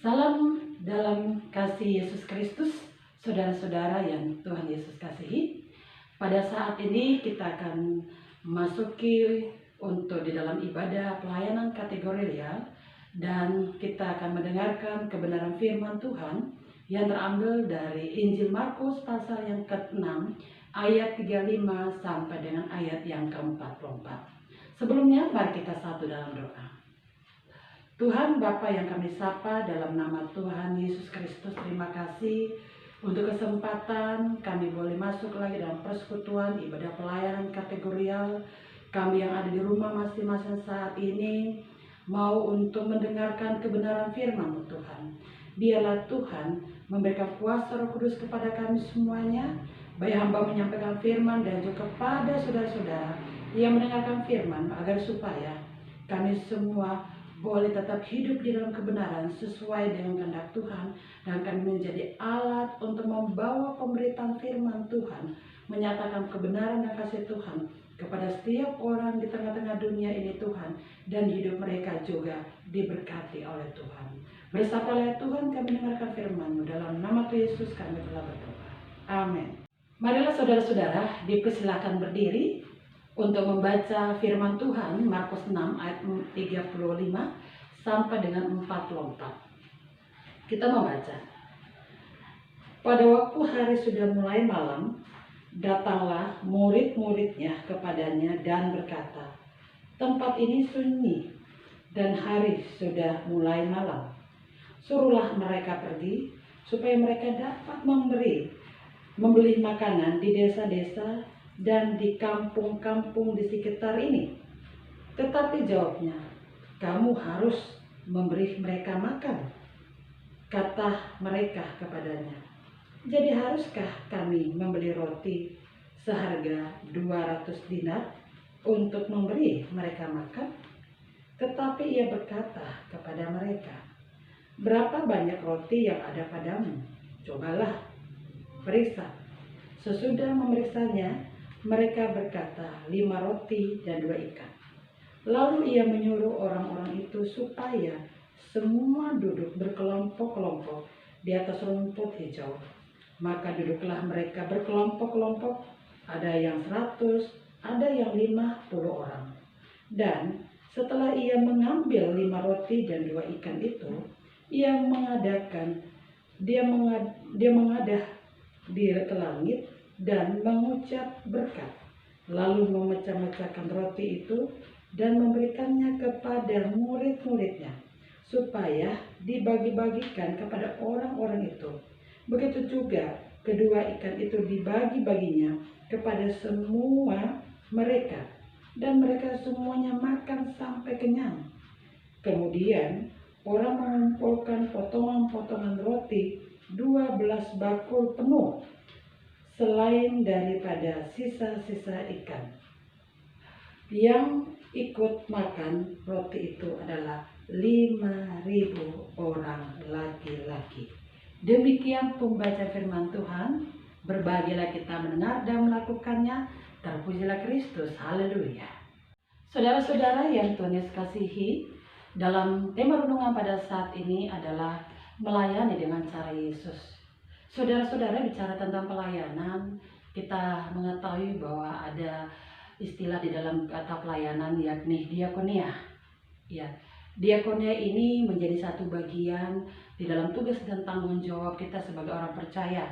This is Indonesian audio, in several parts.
Salam dalam kasih Yesus Kristus, saudara-saudara yang Tuhan Yesus kasihi. Pada saat ini kita akan memasuki untuk di dalam ibadah pelayanan kategorial dan kita akan mendengarkan kebenaran firman Tuhan yang terambil dari Injil Markus pasal yang ke-6 ayat 35 sampai dengan ayat yang ke-44. Sebelumnya mari kita satu dalam doa. Tuhan Bapa yang kami sapa, dalam nama Tuhan Yesus Kristus, terima kasih untuk kesempatan kami boleh masuk lagi dalam persekutuan ibadah pelayanan kategorial. Kami yang ada di rumah masing-masing saat ini mau untuk mendengarkan kebenaran firman Tuhan. Biarlah Tuhan memberikan kuasa Roh Kudus kepada kami semuanya, baik hamba menyampaikan firman dan juga kepada saudara-saudara yang mendengarkan firman, agar supaya kami semua boleh tetap hidup di dalam kebenaran sesuai dengan kehendak Tuhan, dan kami menjadi alat untuk membawa pemberitaan firman Tuhan, menyatakan kebenaran dan kasih Tuhan kepada setiap orang di tengah-tengah dunia ini Tuhan, dan hidup mereka juga diberkati oleh Tuhan. Bersabdalah Tuhan, kami dengarkan firman-Mu, dalam nama Tuhan Yesus kami telah berdoa. Amin. Marilah saudara-saudara dipersilakan berdiri untuk membaca firman Tuhan Markus 6 ayat 35 sampai dengan 44. Kita membaca. Pada waktu hari sudah mulai malam, datanglah murid-muridnya kepadanya dan berkata, "Tempat ini sunyi dan hari sudah mulai malam. Suruhlah mereka pergi supaya mereka dapat membeli makanan di desa-desa dan di kampung-kampung di sekitar ini." Tetapi jawabnya, "Kamu harus memberi mereka makan." Kata mereka kepadanya, "Jadi haruskah kami membeli roti seharga 200 dinar untuk memberi mereka makan?" Tetapi ia berkata kepada mereka, "Berapa banyak roti yang ada padamu? Cobalah, periksa." Sesudah memeriksanya, mereka berkata, 5 roti dan 2 ikan. Lalu ia menyuruh orang-orang itu supaya semua duduk berkelompok-kelompok di atas rumput hijau. Maka duduklah mereka berkelompok-kelompok, ada yang 100, ada yang 50 orang. Dan setelah ia mengambil 5 roti dan 2 ikan itu, dia mengadah diri ke langit dan mengucap berkat, lalu memecah-mecahkan roti itu dan memberikannya kepada murid-muridnya supaya dibagi-bagikan kepada orang-orang itu. Begitu juga kedua ikan itu dibagi-baginya kepada semua mereka, dan mereka semuanya makan sampai kenyang. Kemudian orang mengumpulkan potongan-potongan roti 12 bakul penuh, selain daripada sisa-sisa ikan. Yang ikut makan roti itu adalah 5.000 orang laki-laki. Demikian pembacaan firman Tuhan. Berbahagialah kita mendengar dan melakukannya. Terpujilah Kristus. Haleluya. Saudara-saudara yang Tuhan Yesus kasihi, dalam tema renungan pada saat ini adalah melayani dengan cara Yesus. Saudara-saudara, bicara tentang pelayanan, kita mengetahui bahwa ada istilah di dalam kata pelayanan, yakni diakonia. Ya, diakonia ini menjadi satu bagian di dalam tugas dan tanggung jawab kita sebagai orang percaya.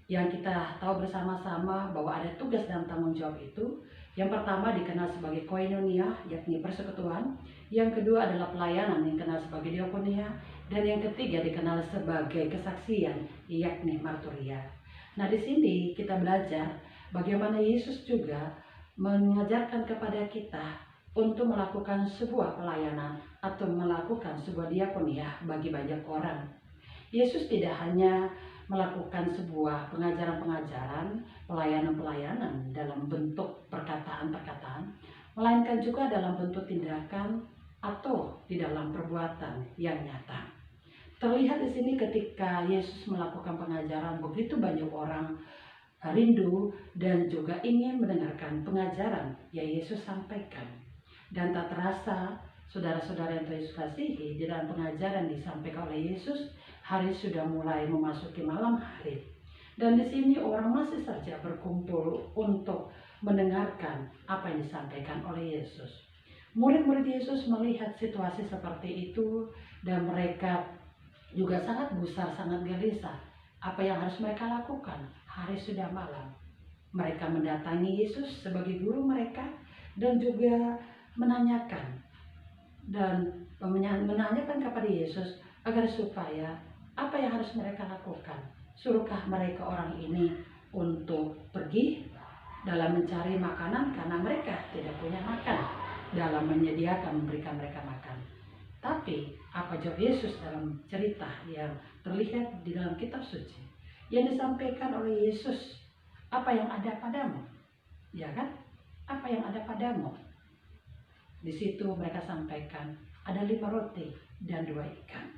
Yang kita tahu bersama-sama bahwa ada tugas dan tanggung jawab itu. Yang pertama dikenal sebagai koinonia, yakni persekutuan. Yang kedua adalah pelayanan, yang dikenal sebagai diakonia. Dan yang ketiga dikenal sebagai kesaksian, yakni marturia. Nah, di sini kita belajar bagaimana Yesus juga mengajarkan kepada kita untuk melakukan sebuah pelayanan atau melakukan sebuah diakonia bagi banyak orang. Yesus tidak hanya melakukan sebuah pengajaran-pengajaran, pelayanan-pelayanan dalam bentuk perkataan-perkataan, melainkan juga dalam bentuk tindakan atau di dalam perbuatan yang nyata. Terlihat di sini ketika Yesus melakukan pengajaran, begitu banyak orang rindu dan juga ingin mendengarkan pengajaran yang Yesus sampaikan. Dan tak terasa Saudara-saudara yang Tuhan Yesus kasihi, di dalam pengajaran disampaikan oleh Yesus, hari sudah mulai memasuki malam hari. Dan di sini orang masih saja berkumpul untuk mendengarkan apa yang disampaikan oleh Yesus. Murid-murid Yesus melihat situasi seperti itu dan mereka juga sangat gusar, sangat gelisah. Apa yang harus mereka lakukan? Hari sudah malam. Mereka mendatangi Yesus sebagai guru mereka dan juga menanyakan kepada Yesus agar supaya apa yang harus mereka lakukan. Suruhkah mereka orang ini untuk pergi dalam mencari makanan karena mereka tidak punya makan, dalam menyediakan memberikan mereka makan. Tapi apa jawab Yesus dalam cerita yang terlihat di dalam kitab suci yang disampaikan oleh Yesus? Apa yang ada padamu? Ya kan? Apa yang ada padamu? Di situ mereka sampaikan ada 5 roti dan 2 ikan.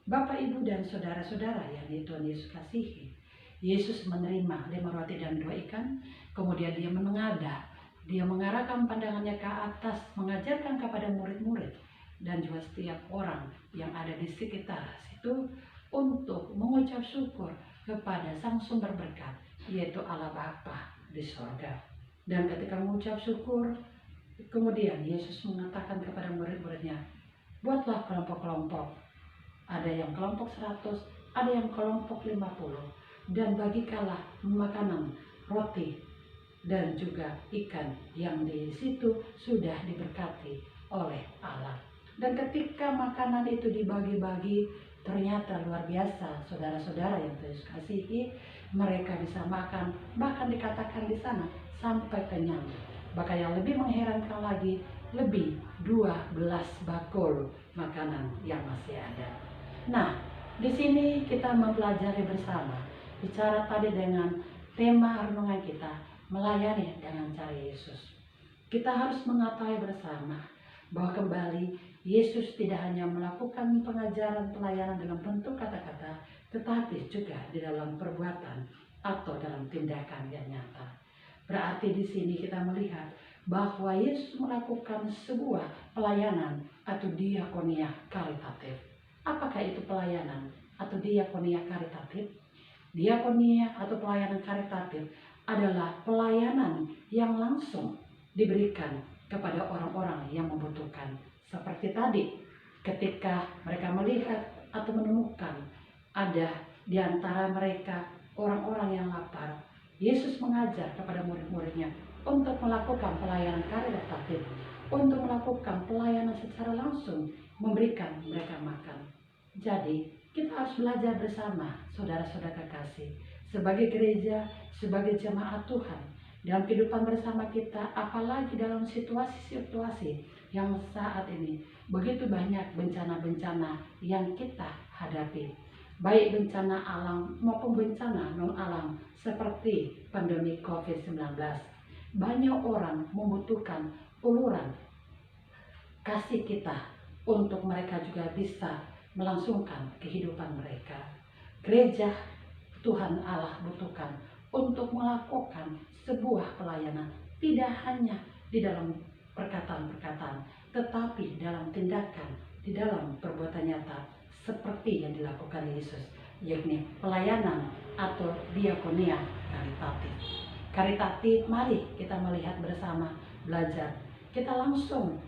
Bapak, Ibu, dan saudara-saudara yang Tuhan Yesus kasihi, Yesus menerima 5 roti dan 2 ikan, kemudian dia menengadah, dia mengarahkan pandangannya ke atas, mengajarkan kepada murid-murid dan juga setiap orang yang ada di sekitar situ untuk mengucap syukur kepada Sang Sumber Berkat, yaitu Allah Bapa di sorga. Dan ketika mengucap syukur, kemudian Yesus mengatakan kepada murid-muridnya, buatlah kelompok-kelompok. Ada yang kelompok 100, ada yang kelompok 50. Dan bagikanlah makanan, roti, dan juga ikan yang di situ sudah diberkati oleh Allah. Dan ketika makanan itu dibagi-bagi, ternyata luar biasa, saudara-saudara yang Tuhan kasihi, mereka bisa makan, bahkan dikatakan di sana sampai kenyang. Bahkan yang lebih mengherankan lagi, lebih 12 bakul makanan yang masih ada. Nah, di sini kita mempelajari bersama, bicara tadi dengan tema renungan kita, melayani dengan cara Yesus. Kita harus mengetahui bersama bahwa kembali Yesus tidak hanya melakukan pengajaran pelayanan dalam bentuk kata-kata, tetapi juga di dalam perbuatan atau dalam tindakan yang nyata. Berarti di sini kita melihat bahwa Yesus melakukan sebuah pelayanan atau diakonia karitatif. Apakah itu pelayanan atau diakonia karitatif? Diakonia atau pelayanan karitatif adalah pelayanan yang langsung diberikan kepada orang-orang yang membutuhkan. Seperti tadi, ketika mereka melihat atau menemukan ada di antara mereka orang-orang yang lapar, Yesus mengajar kepada murid-muridnya untuk melakukan pelayanan karitatif, untuk melakukan pelayanan secara langsung, memberikan mereka makan. Jadi, kita harus belajar bersama, saudara-saudara kekasih, sebagai gereja, sebagai jemaat Tuhan, dalam kehidupan bersama kita, apalagi dalam situasi-situasi yang saat ini begitu banyak bencana-bencana yang kita hadapi, baik bencana alam maupun bencana non-alam seperti pandemi COVID-19. Banyak orang membutuhkan uluran kasih kita untuk mereka juga bisa melangsungkan kehidupan mereka. Gereja Tuhan Allah butuhkan untuk melakukan sebuah pelayanan, tidak hanya di dalam perkataan-perkataan, tetapi dalam tindakan, di dalam perbuatan nyata, seperti yang dilakukan Yesus, yakni pelayanan atau diakonia karitatif. Karitatif, mari kita melihat bersama, belajar. Kita langsung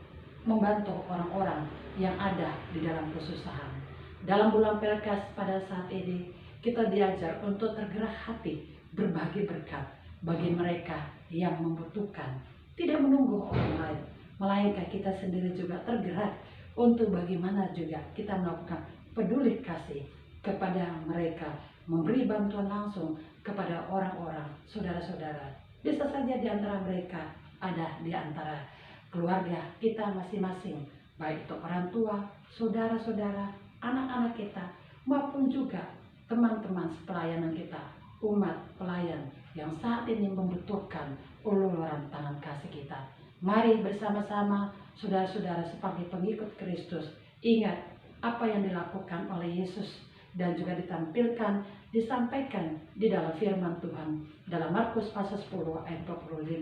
membantu orang-orang yang ada di dalam kesusahan. Dalam bulan Pelkas pada saat ini, kita diajar untuk tergerak hati, berbagi berkat bagi mereka yang membutuhkan. Tidak menunggu orang lain, melainkan kita sendiri juga tergerak untuk bagaimana juga kita melakukan peduli kasih kepada mereka, memberi bantuan langsung kepada orang-orang, saudara-saudara. Bisa saja di antara mereka ada di antara keluarga kita masing-masing, baik itu orang tua, saudara-saudara, anak-anak kita, maupun juga teman-teman pelayanan kita, umat pelayan yang saat ini membutuhkan uluran tangan kasih kita. Mari bersama-sama, saudara-saudara sebagai pengikut Kristus, ingat apa yang dilakukan oleh Yesus dan juga ditampilkan, disampaikan di dalam firman Tuhan dalam Markus pasal 10 ayat 25.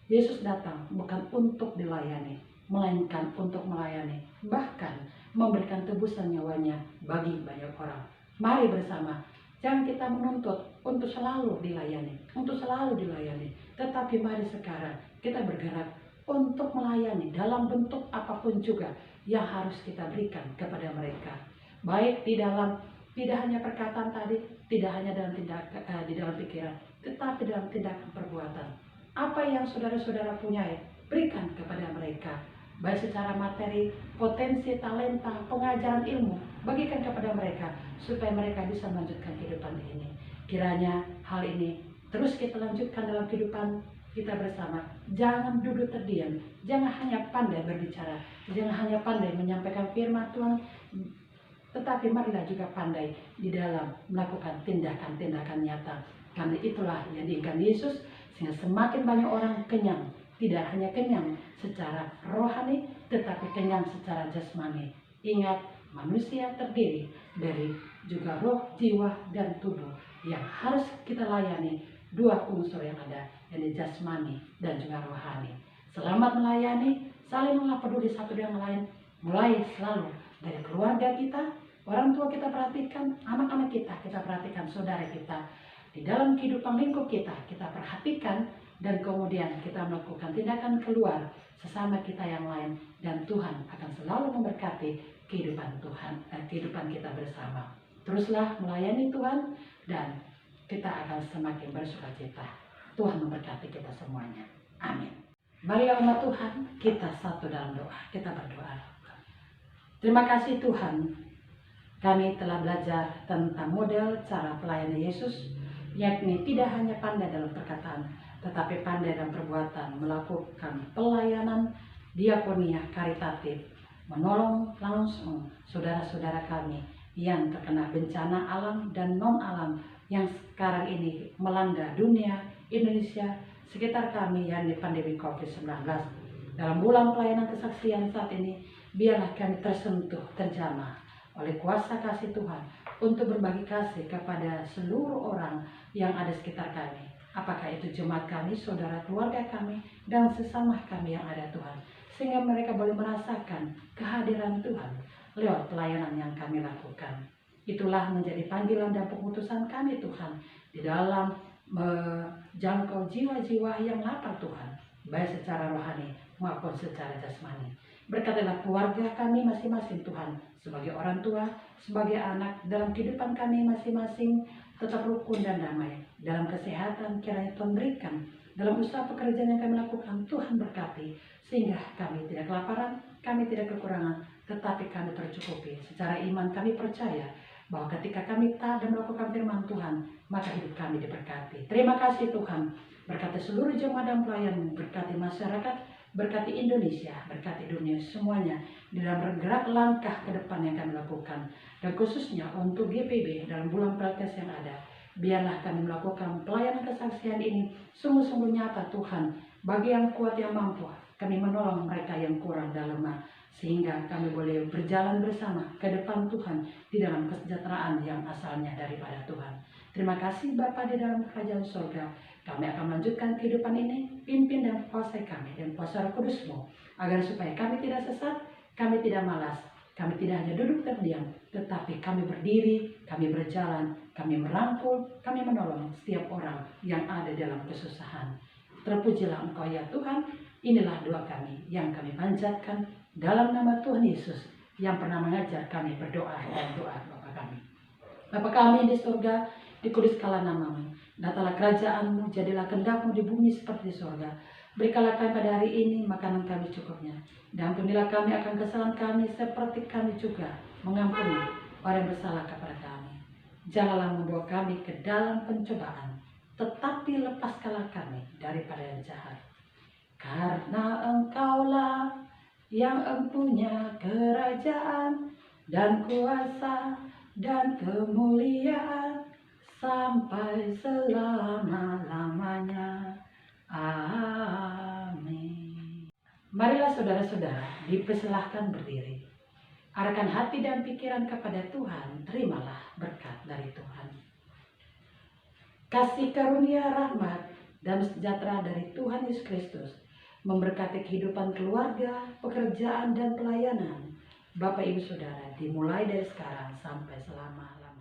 Yesus datang bukan untuk dilayani, melainkan untuk melayani, bahkan memberikan tebusan nyawanya bagi banyak orang. Mari bersama, jangan kita menuntut untuk selalu dilayani, tetapi mari sekarang kita bergerak untuk melayani dalam bentuk apapun juga yang harus kita berikan kepada mereka. Baik tidak hanya perkataan tadi, tidak hanya di dalam pikiran, tetapi dalam tindakan perbuatan. Apa yang saudara-saudara punyai, berikan kepada mereka. Baik secara materi, potensi, talenta, pengajaran ilmu, bagikan kepada mereka supaya mereka bisa melanjutkan kehidupan ini. Kiranya hal ini terus kita lanjutkan dalam kehidupan kita bersama. Jangan duduk terdiam, jangan hanya pandai berbicara, jangan hanya pandai menyampaikan firman Tuhan, tetapi marilah juga pandai di dalam melakukan tindakan-tindakan nyata. Karena itulah yang diinginkan Yesus, sehingga semakin banyak orang kenyang. Tidak hanya kenyang secara rohani, tetapi kenyang secara jasmani. Ingat, manusia terdiri dari juga roh, jiwa, dan tubuh yang harus kita layani. Dua unsur yang ada, yaitu jasmani dan juga rohani. Selamat melayani, salinglah peduli satu dengan lain, mulai selalu dari keluarga kita, orang tua kita perhatikan, anak-anak kita perhatikan, saudara kita. Di dalam kehidupan lingkup kita perhatikan, dan kemudian kita melakukan tindakan keluar sesama kita yang lain, dan Tuhan akan selalu memberkati kehidupan kita bersama. Teruslah melayani Tuhan dan kita akan semakin bersukacita. Tuhan memberkati kita semuanya. Amin. Marilah umat Tuhan, kita satu dalam doa. Kita berdoa. Terima kasih Tuhan, kami telah belajar tentang model cara pelayanan Yesus, yakni tidak hanya pandai dalam perkataan, tetapi pandai dalam perbuatan, melakukan pelayanan diakonia karitatif, menolong langsung saudara-saudara kami yang terkena bencana alam dan non-alam yang sekarang ini melanda dunia, Indonesia, sekitar kami yang di pandemi COVID-19. Dalam bulan pelayanan kesaksian saat ini, biarlah kami tersentuh, terjamah oleh kuasa kasih Tuhan untuk berbagi kasih kepada seluruh orang yang ada sekitar kami. Apakah itu jemaat kami, saudara keluarga kami, dan sesama kami yang ada Tuhan. Sehingga mereka boleh merasakan kehadiran Tuhan lewat pelayanan yang kami lakukan. Itulah menjadi panggilan dan pengutusan kami Tuhan di dalam menjangkau jiwa-jiwa yang lapar Tuhan, baik secara rohani maupun secara jasmani. Berkatilah keluarga kami masing-masing Tuhan, sebagai orang tua, sebagai anak, dalam kehidupan kami masing-masing tetap rukun dan damai. Dalam kesehatan kiranya Tuhan berikan, dalam usaha pekerjaan yang kami lakukan Tuhan berkati, sehingga kami tidak kelaparan, kami tidak kekurangan, tetapi kami tercukupi. Secara iman kami percaya bahwa ketika kami taat dan melakukan firman Tuhan, maka hidup kami diberkati. Terima kasih Tuhan, berkati seluruh jemaat dan pelayan, berkati masyarakat, berkati Indonesia, berkati dunia semuanya di dalam bergerak langkah ke depan yang kami lakukan, dan khususnya untuk GPB dalam bulan Pelkes yang ada. Biarlah kami melakukan pelayanan kesaksian ini sungguh-sungguh nyata Tuhan, bagi yang kuat yang mampu, kami menolong mereka yang kurang dan lemah, sehingga kami boleh berjalan bersama ke depan Tuhan di dalam kesejahteraan yang asalnya daripada Tuhan. Terima kasih Bapa di dalam kerajaan surga. Kami akan melanjutkan kehidupan ini, pimpin dan kuasai kami dan kuasa Roh Kudus-Mu, agar supaya kami tidak sesat, kami tidak malas, kami tidak hanya duduk terdiam, tetapi kami berdiri, kami berjalan, kami merangkul, kami menolong setiap orang yang ada dalam kesusahan. Terpujilah Engkau ya Tuhan. Inilah doa kami yang kami panjatkan dalam nama Tuhan Yesus yang pernah mengajar kami berdoa dan doa Bapa kami. Bapa kami di surga, dikuduskanlah namamu. Datanglah kerajaan-Mu, jadilah kehendak-Mu di bumi seperti di surga. Berikanlah kami pada hari ini makanan kami cukupnya. Dan ampunilah kami akan kesalahan kami seperti kami juga mengampuni orang yang bersalah kepada kami. Janganlah membawa kami ke dalam pencobaan, tetapi lepaskanlah kami daripada yang jahat. Karena Engkaulah yang empunya kerajaan dan kuasa dan kemuliaan sampai selama-lamanya. Amin. Marilah saudara-saudara, dipersilahkan berdiri. Arahkan hati dan pikiran kepada Tuhan, terimalah berkat dari Tuhan. Kasih karunia, rahmat, dan sejahtera dari Tuhan Yesus Kristus memberkati kehidupan keluarga, pekerjaan, dan pelayanan Bapak Ibu Saudara dimulai dari sekarang sampai selama-lamanya.